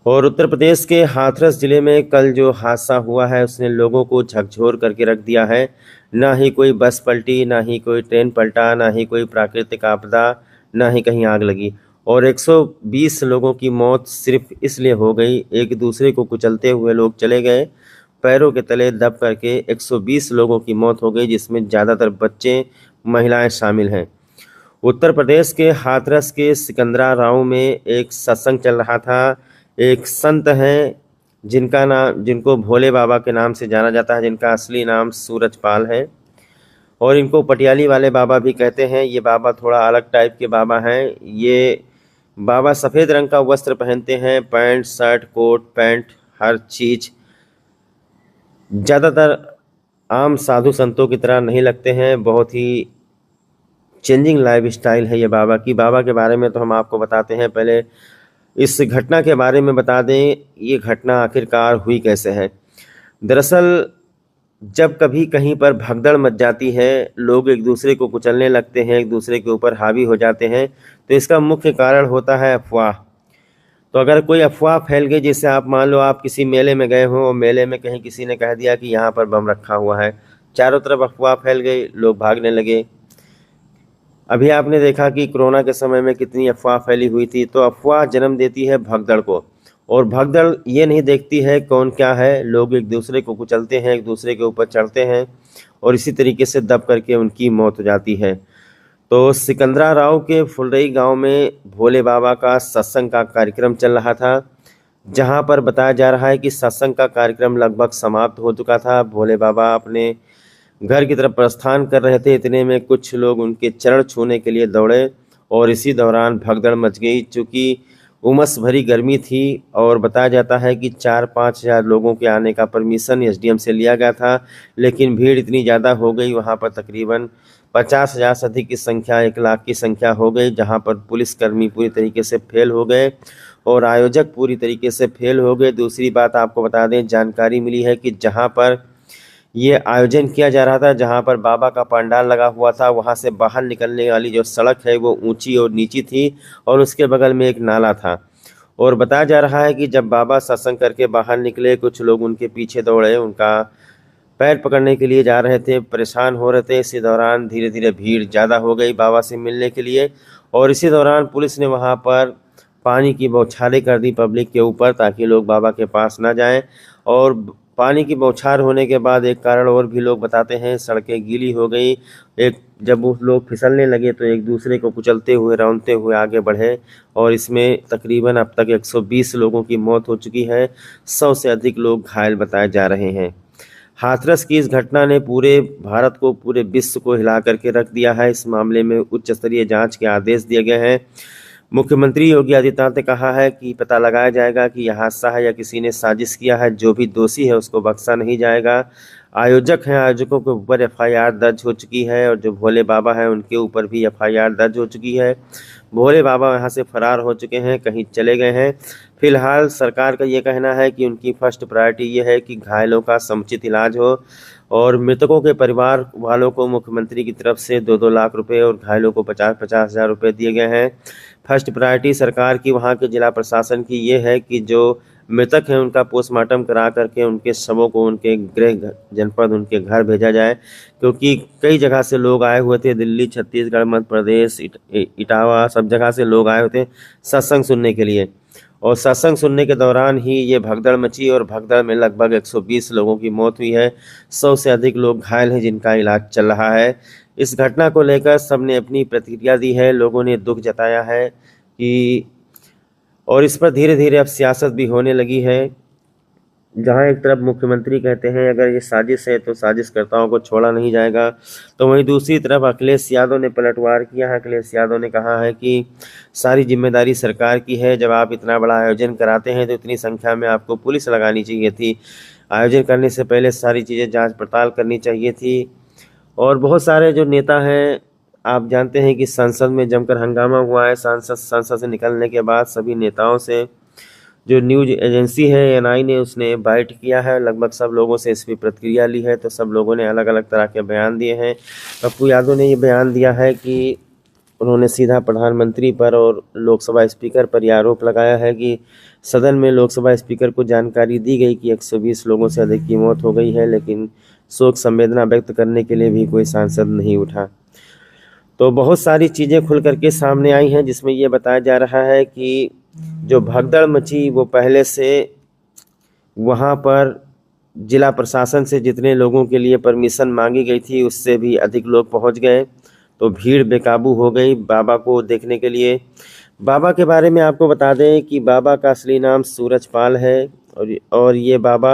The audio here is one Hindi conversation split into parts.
और उत्तर प्रदेश के हाथरस जिले में कल जो हादसा हुआ है उसने लोगों को झकझोर करके रख दिया है। ना ही कोई बस पलटी, ना ही कोई ट्रेन पलटा, ना ही कोई प्राकृतिक आपदा, ना ही कहीं आग लगी। और 120 लोगों की मौत सिर्फ इसलिए हो गई, एक दूसरे को कुचलते हुए लोग चले गए, पैरों के तले दब करके 120 लोगों की मौत हो गई, जिसमें ज़्यादातर बच्चे, महिलाएं शामिल हैं। उत्तर प्रदेश के हाथरस के सिकंदरा गांव में एक सत्संग चल रहा था। एक संत हैं जिनको भोले बाबा के नाम से जाना जाता है, जिनका असली नाम सूरजपाल है और इनको पटियाली वाले बाबा भी कहते हैं। ये बाबा थोड़ा अलग टाइप के बाबा हैं। ये बाबा सफ़ेद रंग का वस्त्र पहनते हैं, पैंट शर्ट कोट पैंट हर चीज़। ज़्यादातर आम साधु संतों की तरह नहीं लगते हैं, बहुत ही चेंजिंग लाइफ स्टाइल है ये बाबा की। बाबा के बारे में तो हम आपको बताते हैं, पहले इस घटना के बारे में बता दें, ये घटना आखिरकार हुई कैसे है। दरअसल जब कभी कहीं पर भगदड़ मच जाती है, लोग एक दूसरे को कुचलने लगते हैं, एक दूसरे के ऊपर हावी हो जाते हैं, तो इसका मुख्य कारण होता है अफवाह। तो अगर कोई अफवाह फैल गई, जैसे आप मान लो आप किसी मेले में गए हो और मेले में कहीं किसी ने कह दिया कि यहाँ पर बम रखा हुआ है, चारों तरफ अफवाह फैल गई, लोग भागने लगे। अभी आपने देखा कि कोरोना के समय में कितनी अफवाह फैली हुई थी। तो अफवाह जन्म देती है भगदड़ को, और भगदड़ ये नहीं देखती है कौन क्या है, लोग एक दूसरे को कुचलते हैं, एक दूसरे के ऊपर चढ़ते हैं और इसी तरीके से दब करके उनकी मौत हो जाती है। तो सिकंदरा राव के फुलरई गांव में भोले बाबा का सत्संग का कार्यक्रम चल रहा था, जहां पर बताया जा रहा है कि सत्संग का कार्यक्रम लगभग समाप्त हो चुका था। भोले बाबा अपने घर की तरफ प्रस्थान कर रहे थे, इतने में कुछ लोग उनके चरण छूने के लिए दौड़े और इसी दौरान भगदड़ मच गई। चूँकि उमस भरी गर्मी थी और बताया जाता है कि 4-5 हज़ार लोगों के आने का परमिशन एसडीएम से लिया गया था, लेकिन भीड़ इतनी ज़्यादा हो गई, वहाँ पर तकरीबन 50,000 से अधिक की संख्या, 1 लाख की संख्या हो गई, जहाँ पर पुलिसकर्मी पूरी तरीके से फेल हो गए और आयोजक पूरी तरीके से फेल हो गए। दूसरी बात आपको बता दें, जानकारी मिली है कि जहाँ पर ये आयोजन किया जा रहा था, जहाँ पर बाबा का पंडाल लगा हुआ था, वहाँ से बाहर निकलने वाली जो सड़क है वो ऊंची और नीची थी और उसके बगल में एक नाला था। और बताया जा रहा है कि जब बाबा सत्संग करके बाहर निकले, कुछ लोग उनके पीछे दौड़े, उनका पैर पकड़ने के लिए जा रहे थे, परेशान हो रहे थे। इसी दौरान धीरे धीरे भीड़ ज़्यादा हो गई बाबा से मिलने के लिए, और इसी दौरान पुलिस ने वहाँ पर पानी की बौछारें कर दी पब्लिक के ऊपर, ताकि लोग बाबा के पास ना जाएं। और पानी की बौछार होने के बाद एक कारण और भी लोग बताते हैं, सड़कें गीली हो गई। जब वो लोग फिसलने लगे तो एक दूसरे को कुचलते हुए, रौंदते हुए आगे बढ़े और इसमें तकरीबन अब तक 120 लोगों की मौत हो चुकी है, 100 से अधिक लोग घायल बताए जा रहे हैं। हाथरस की इस घटना ने पूरे भारत को, पूरे विश्व को हिला करके रख दिया है। इस मामले में उच्च स्तरीय जांच के आदेश दिए गए हैं। मुख्यमंत्री योगी आदित्यनाथ ने कहा है कि पता लगाया जाएगा कि यह हादसा है या किसी ने साजिश किया है। जो भी दोषी है उसको बख्शा नहीं जाएगा। आयोजक हैं, आयोजकों के ऊपर एफआईआर दर्ज हो चुकी है और जो भोले बाबा हैं उनके ऊपर भी एफआईआर दर्ज हो चुकी है। भोले बाबा यहाँ से फरार हो चुके हैं, कहीं चले गए हैं। फिलहाल सरकार का ये कहना है कि उनकी फर्स्ट प्रायोरिटी ये है कि घायलों का समुचित इलाज हो और मृतकों के परिवार वालों को मुख्यमंत्री की तरफ से 2-2 लाख रुपए और घायलों को 50-50 हज़ार रुपये दिए गए हैं। फर्स्ट प्रायोरिटी सरकार की, वहाँ के जिला प्रशासन की ये है कि जो मृतक हैं उनका पोस्टमार्टम करा करके उनके शवों को उनके गृह जनपद, उनके घर भेजा जाए, क्योंकि कई जगह से लोग आए हुए थे, दिल्ली, छत्तीसगढ़, मध्य प्रदेश, इटावा, सब जगह से लोग आए हुए थे सत्संग सुनने के लिए। और सत्संग सुनने के दौरान ही ये भगदड़ मची और भगदड़ में लगभग 120 लोगों की मौत हुई है, 100 से अधिक लोग घायल हैं जिनका इलाज चल रहा है। इस घटना को लेकर सबने अपनी प्रतिक्रिया दी है, लोगों ने दुख जताया है कि, और इस पर धीरे धीरे अब सियासत भी होने लगी है। जहां एक तरफ मुख्यमंत्री कहते हैं अगर ये साजिश है तो साजिशकर्ताओं को छोड़ा नहीं जाएगा, तो वहीं दूसरी तरफ अखिलेश यादव ने पलटवार किया है। अखिलेश यादव ने कहा है कि सारी जिम्मेदारी सरकार की है, जब आप इतना बड़ा आयोजन कराते हैं तो इतनी संख्या में आपको पुलिस लगानी चाहिए थी, आयोजन करने से पहले सारी चीज़ें जांच पड़ताल करनी चाहिए थी। और बहुत सारे जो नेता हैं, आप जानते हैं कि संसद में जमकर हंगामा हुआ है। संसद से निकलने के बाद सभी नेताओं से जो न्यूज एजेंसी है एएनआई ने, उसने बाइट किया है, लगभग सब लोगों से इसकी प्रतिक्रिया ली है, तो सब लोगों ने अलग अलग तरह के बयान दिए हैं। पप्पू यादव ने ये बयान दिया है कि उन्होंने सीधा प्रधानमंत्री पर और लोकसभा स्पीकर पर यह आरोप लगाया है कि सदन में लोकसभा स्पीकर को जानकारी दी गई कि 120 लोगों से अधिक की मौत हो गई है, लेकिन शोक संवेदना व्यक्त करने के लिए भी कोई सांसद नहीं उठा। तो बहुत सारी चीज़ें खुल करके सामने आई हैं, जिसमें ये बताया जा रहा है कि जो भगदड़ मची वो पहले से वहाँ पर जिला प्रशासन से जितने लोगों के लिए परमिशन मांगी गई थी उससे भी अधिक लोग पहुँच गए, तो भीड़ बेकाबू हो गई बाबा को देखने के लिए। बाबा के बारे में आपको बता दें कि बाबा का असली नाम सूरजपाल है और ये बाबा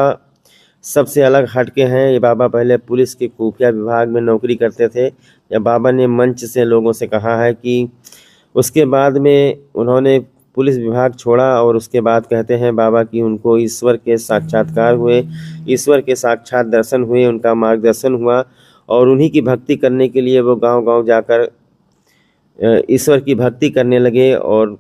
सबसे अलग हटके हैं। ये बाबा पहले पुलिस के खुफिया विभाग में नौकरी करते थे। या बाबा ने मंच से लोगों से कहा है कि उसके बाद में उन्होंने पुलिस विभाग छोड़ा और उसके बाद कहते हैं बाबा कि उनको ईश्वर के साक्षात्कार हुए, ईश्वर के साक्षात दर्शन हुए, उनका मार्गदर्शन हुआ और उन्हीं की भक्ति करने के लिए वो गांव-गांव जाकर ईश्वर की भक्ति करने लगे और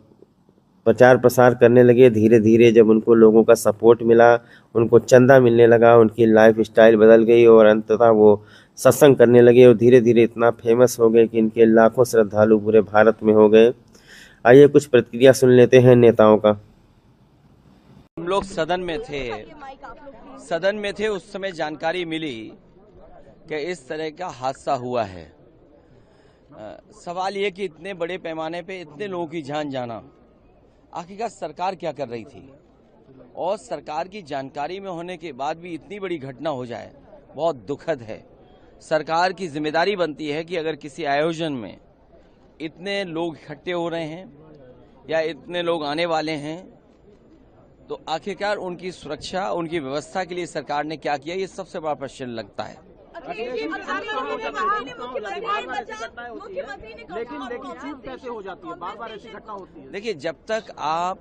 प्रचार प्रसार करने लगे। धीरे धीरे जब उनको लोगों का सपोर्ट मिला, उनको चंदा मिलने लगा, उनकी लाइफ स्टाइल बदल गई और अंततः वो सत्संग करने लगे और धीरे धीरे इतना फेमस हो गए कि इनके लाखों श्रद्धालु पूरे भारत में हो गए। आइए कुछ प्रतिक्रिया सुन लेते हैं नेताओं का। हम लोग सदन में थे, उस समय जानकारी मिली कि इस तरह का हादसा हुआ है। सवाल ये कि इतने बड़े पैमाने पे इतने लोगों की जान जाना, आखिरकार सरकार क्या कर रही थी? और सरकार की जानकारी में होने के बाद भी इतनी बड़ी घटना हो जाए, बहुत दुखद है। सरकार की जिम्मेदारी बनती है कि अगर किसी आयोजन में इतने लोग इकट्ठे हो रहे हैं या इतने लोग आने वाले हैं, तो आखिरकार उनकी सुरक्षा, उनकी व्यवस्था के लिए सरकार ने क्या किया, ये सबसे बड़ा प्रश्न लगता है। लेकिन चूक कैसे हो जाती है? बार बार ऐसी घटना होती है। देखिए, जब तक आप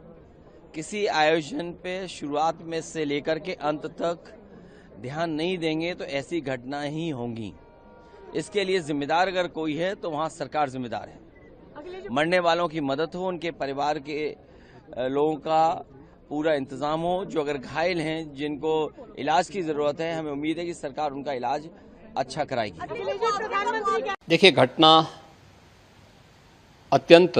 किसी आयोजन पे शुरुआत में से लेकर के अंत तक ध्यान नहीं देंगे तो ऐसी घटना ही होंगी। इसके लिए जिम्मेदार अगर कोई है तो वहाँ सरकार जिम्मेदार है। मरने वालों की मदद हो, उनके परिवार के लोगों का पूरा इंतजाम हो। जो अगर घायल हैं, जिनको इलाज की जरूरत है, हमें उम्मीद है कि सरकार उनका इलाज अच्छा कराएगी। देखिए, घटना अत्यंत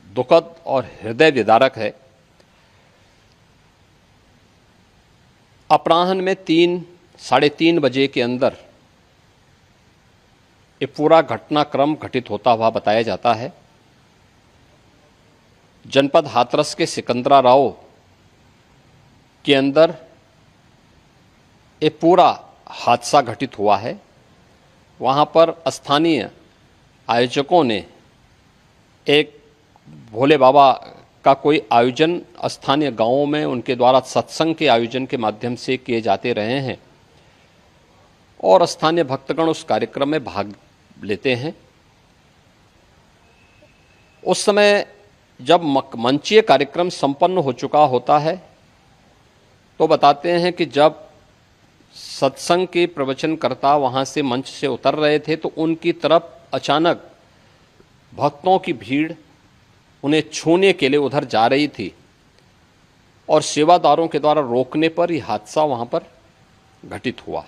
दुखद और हृदय विदारक है। अपराह्न में 3-3:30 बजे के अंदर ये पूरा घटनाक्रम घटित होता हुआ बताया जाता है। जनपद हाथरस के सिकंदरा राव के अंदर ये पूरा हादसा घटित हुआ है। वहाँ पर स्थानीय आयोजकों ने एक भोले बाबा का कोई आयोजन स्थानीय गांवों में उनके द्वारा सत्संग के आयोजन के माध्यम से किए जाते रहे हैं और स्थानीय भक्तगण उस कार्यक्रम में भाग लेते हैं। उस समय जब मंचीय कार्यक्रम संपन्न हो चुका होता है तो बताते हैं कि जब सत्संग के प्रवचनकर्ता वहाँ से मंच से उतर रहे थे तो उनकी तरफ अचानक भक्तों की भीड़ उन्हें छूने के लिए उधर जा रही थी और सेवादारों के द्वारा रोकने पर यह हादसा वहाँ पर घटित हुआ।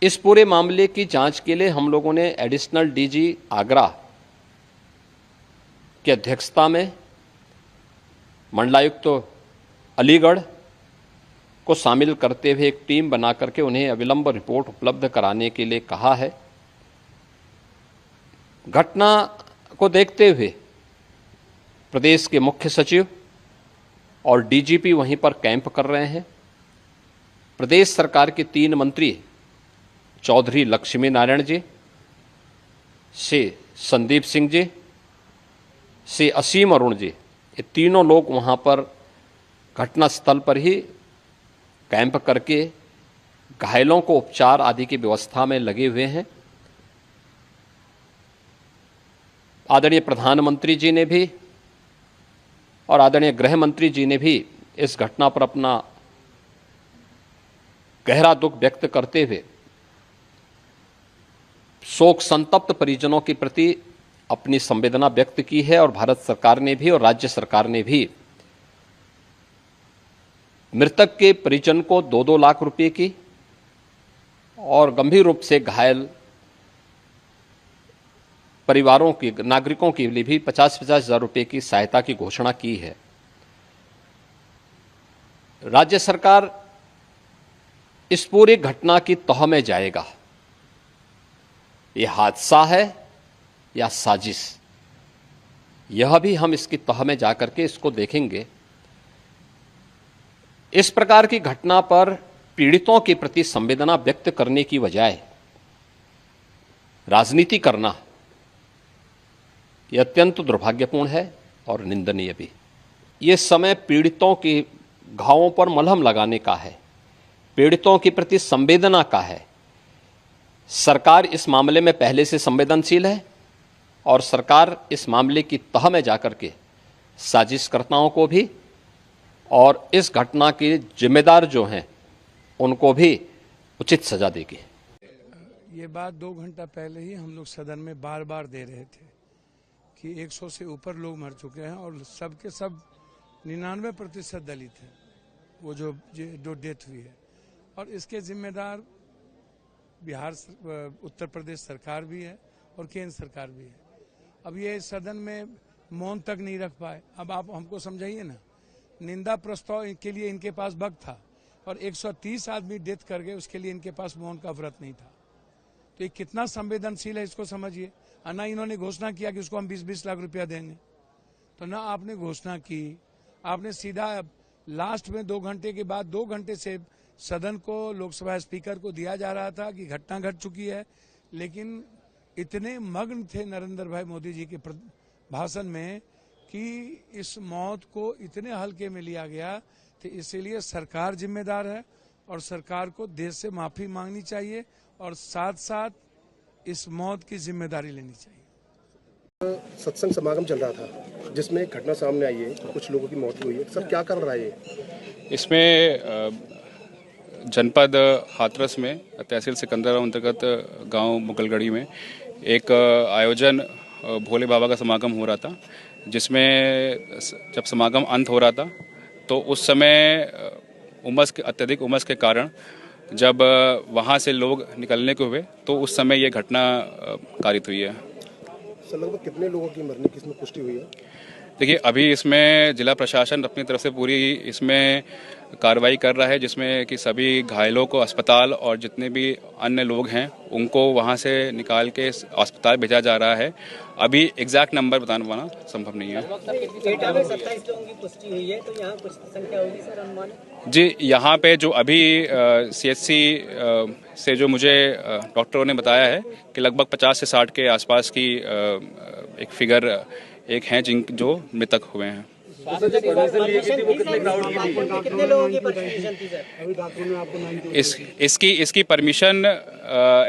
इस पूरे मामले की जांच के लिए हम लोगों ने एडिशनल डीजी आगरा की अध्यक्षता में मंडलायुक्त अलीगढ़ को शामिल करते हुए एक टीम बना करके उन्हें अविलंब रिपोर्ट उपलब्ध कराने के लिए कहा है। घटना को देखते हुए प्रदेश के मुख्य सचिव और डीजीपी वहीं पर कैंप कर रहे हैं। प्रदेश सरकार के 3 मंत्री चौधरी लक्ष्मी नारायण जी से संदीप सिंह जी से असीम अरुण जी, ये तीनों लोग वहाँ पर घटनास्थल पर ही कैंप करके घायलों को उपचार आदि की व्यवस्था में लगे हुए हैं। आदरणीय प्रधानमंत्री जी ने भी और आदरणीय गृह मंत्री जी ने भी इस घटना पर अपना गहरा दुख व्यक्त करते हुए शोक संतप्त परिजनों के प्रति अपनी संवेदना व्यक्त की है और भारत सरकार ने भी और राज्य सरकार ने भी मृतक के परिजन को 2-2 लाख रुपए की और गंभीर रूप से घायल परिवारों की, नागरिकों के लिए भी 50-50 हजार रुपए की सहायता की घोषणा की है। राज्य सरकार इस पूरी घटना की तह में जाएगा, यह हादसा है या साजिश, यह भी हम इसकी तह में जाकर के इसको देखेंगे। इस प्रकार की घटना पर पीड़ितों के प्रति संवेदना व्यक्त करने की बजाय राजनीति करना यह अत्यंत दुर्भाग्यपूर्ण है और निंदनीय भी। ये समय पीड़ितों के घावों पर मलहम लगाने का है, पीड़ितों के प्रति संवेदना का है। सरकार इस मामले में पहले से संवेदनशील है और सरकार इस मामले की तह में जाकर के साजिशकर्ताओं को भी और इस घटना के जिम्मेदार जो हैं उनको भी उचित सजा देगी। ये बात 2 घंटा पहले ही हम लोग सदन में बार बार दे रहे थे कि 100 से ऊपर लोग मर चुके हैं और सबके सब 99% दलित हैं, वो जो डेथ हुई है। और इसके जिम्मेदार बिहार, उत्तर प्रदेश सरकार भी है और केंद्र सरकार भी है। अब ये सदन में मौन तक नहीं रख पाए। अब आप हमको समझाइए ना, निंदा प्रस्ताव के लिए इनके पास वक्त था और 130 आदमी डेथ कर गए, उसके लिए इनके पास मौन का व्रत नहीं था। तो ये कितना संवेदनशील है इसको समझिए। ना इन्होंने घोषणा किया कि उसको हम 20-20 लाख रुपया देंगे, तो ना आपने घोषणा की, आपने सीधा लास्ट में 2 घंटे के बाद 2 घंटे से सदन को, लोकसभा स्पीकर को दिया जा रहा था कि घटना घट चुकी है, लेकिन इतने मग्न थे नरेंद्र भाई मोदी जी के भाषण में कि इस मौत को इतने हल्के में लिया गया। तो इसीलिए सरकार जिम्मेदार है और सरकार को देश से माफी मांगनी चाहिए और साथ साथ इस मौत की जिम्मेदारी लेनी चाहिए। सत्संग समागम चल रहा था जिसमें एक घटना सामने आई है, कुछ लोगों की मौत हुई है। सर क्या कर रहा है ये? इसमें जनपद हाथरस में तहसील सिकंदरा अंतर्गत गांव मुगलगढ़ी में एक आयोजन भोले बाबा का समागम हो रहा था, जिसमें जब समागम अंत हो रहा था तो उस समय अत्यधिक उमस के कारण जब वहां से लोग निकलने को हुए तो उस समय ये घटना कारित हुई है। सर लगभग कितने लोगों की मरने की इसमें पुष्टि हुई है? देखिए, अभी इसमें जिला प्रशासन अपनी तरफ से पूरी इसमें कार्रवाई कर रहा है, जिसमें कि सभी घायलों को अस्पताल और जितने भी अन्य लोग हैं उनको वहां से निकाल के अस्पताल भेजा जा रहा है। अभी एग्जैक्ट नंबर बताना संभव नहीं है। एटा में 27 लोगों की पुष्टि हुई है, तो यहाँ कुछ संख्या होगी सर अनुमान? जी, यहाँ पे जो अभी CHC से जो मुझे डॉक्टरों ने बताया है कि लगभग 50 से 60 के आसपास की एक फिगर एक हैं जो मृतक हुए हैं। कितने लोगों की परमिशन थी सर? इसकी परमिशन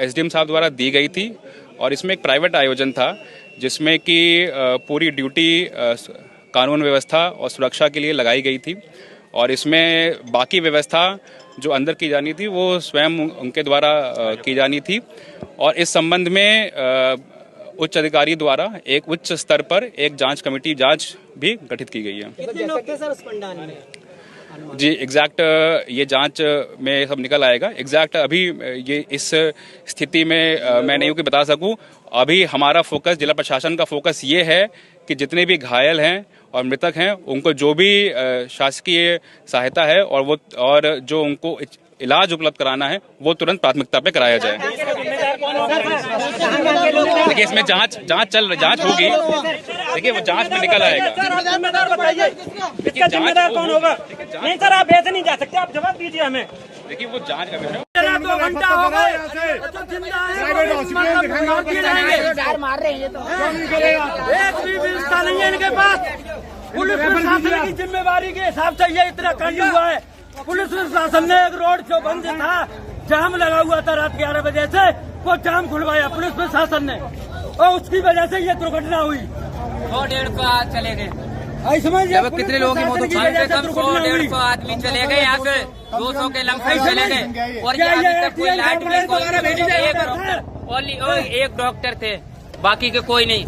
SDM साहब द्वारा दी गई थी और इसमें एक प्राइवेट आयोजन था जिसमें कि पूरी ड्यूटी कानून व्यवस्था और सुरक्षा के लिए लगाई गई थी और इसमें बाकी व्यवस्था जो अंदर की जानी थी वो स्वयं उनके द्वारा की जानी थी। और इस संबंध में उच्च अधिकारी द्वारा एक उच्च स्तर पर एक जांच कमेटी भी गठित की गई है। कितने लोग थे सर उस पंडाल में? जी, एग्जैक्ट ये जांच में सब निकल आएगा। एग्जैक्ट अभी ये इस स्थिति में मैं नहीं बता सकूं। अभी हमारा फोकस, जिला प्रशासन का फोकस ये है कि जितने भी घायल हैं और मृतक हैं उनको जो भी शासकीय सहायता है और जो उनको इलाज उपलब्ध कराना है वो तुरंत प्राथमिकता पे कराया जाए। देखिए, इसमें जांच होगी। देखिए, वो जांच में निकल आएगा। जिम्मेदार बताइए, इसका जिम्मेदार कौन होगा? नहीं सर, आप ऐसे नहीं जा सकते, आप जवाब दीजिए हमें। देखिए, वो जांच का विषय। 2 घंटा हो गए, मार रहे हैं, एक भी व्यवस्था नहीं है इनके पास। पुलिस प्रशासन की जिम्मेवारी के हिसाब से ये इतना कांड हुआ है। पुलिस प्रशासन ने एक रोड जो बंद था, जाम लगा हुआ था रात 11 बजे से, वो जाम खुलवाया पुलिस प्रशासन ने और उसकी वजह से ये दुर्घटना हुई। 100-150 चले गए। जब कितने लोगों की मौत हुई? 100-150 आदमी चले गए, यहाँ से 200 के लमसम चले गए। और यहाँ अभी तक कोई लाइट नहीं, एक डॉक्टर थे, बाकी के कोई नहीं।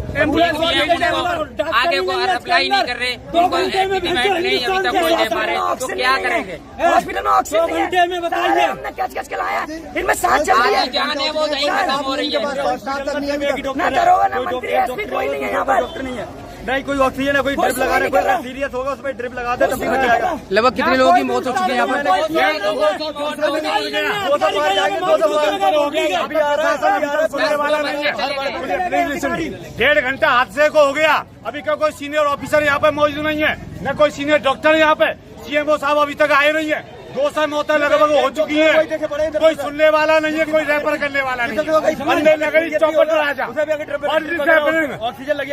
आगे को अप्लाई नहीं कर रहे, उनको एस्टीमेट नहीं अभी तक कोई दे पा रहे, तो क्या करेंगे? हॉस्पिटल में ऑक्सीजन घंटे में बताइए हमने कैच के लाया, इनमें सांस चल रही है, जान है वो नहीं खत्म हो रही है। ना दरोगा ना मंत्री एसपी कोई नहीं है यहाँ पर, नहीं कोई ऑक्सीजन है, कोई ड्रिप लगा रहा है, कोई सीरियस होगा उसमें ड्रिप लगा दे तभी बच जाएगा। लगभग कितने लोगों की मौत हो चुकी है यहाँ पर? 1.5 घंटा हादसे को हो गया, अभी का कोई सीनियर ऑफिसर यहाँ पे मौजूद नहीं है, न कोई सीनियर डॉक्टर यहाँ पे। सीएमओ साहब अभी तक आए नहीं है, 200 मौतें लगभग हो चुकी है, कोई सुनने वाला नहीं है, कोई रेफर करने वाला नहीं है। चौपट पर आ जा, ऑक्सीजन लगी